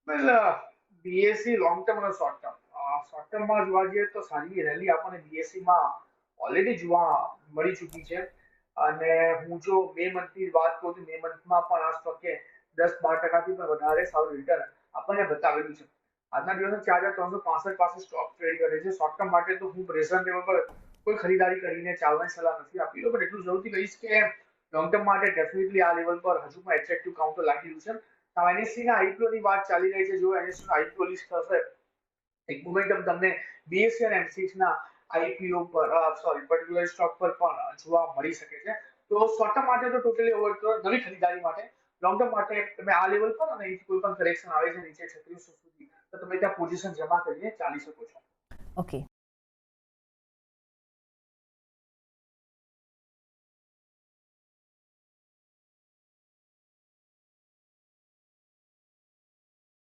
વેલ BSc long term અને short term. Short ટર્મમાં જોવા જઈએ તો સારી રેલી આપણને બીએસસીમાં ઓલરેડી જોવા મળી ચૂકી છે. અને હું જો મે મંથની વાત કરું તો મે મંથમાં પણ આ સ્ટોકે 10-12% પણ વધારે સારું રિટર્ન આપણને બતાવેલું છે. આજના દિવસે 4,365 પાસે સ્ટોક ટ્રેડ કરે છે. શોર્ટ ટર્મ માટે તો હું પ્રેશર લેવલ પર કોઈ ખરીદારી કરીને ચાલવાની સલાહ નથી આપી, પણ એટલું જરૂરથી કહીશ કે લોંગ ટર્મ માટે ડેફિનેટલી આ લેવલ પર હજુ પણ એટ્રેક્ટિવ કાઉન્ટર લાગી રહ્યું છે. એનએસસી ના આઈપીઓ ની વાત ચાલી રહી છે. જો એનએસસી નો આઈપીઓ લિસ્ટ થશે, એક મોમેન્ટમ તમને બીએસસી અને એમસીએક્સ ના આઈપીઓ પર પર્ટિક્યુલર સ્ટોક પર પણ જોવા મળી શકે છે. તો શોર્ટ ટર્મ માટે તો ટોટલી ઓવર કરો, નવી ખરીદારી માટે. લોંગ ટર્મ માટે તમે આ લેવલ પર અને કોઈ પણ કરેક્શન આવે છે નીચે 3600 સુધી, તો તમે ત્યાં પોઝિશન જમા કરીને ચાલી શકો છો. ઓકે.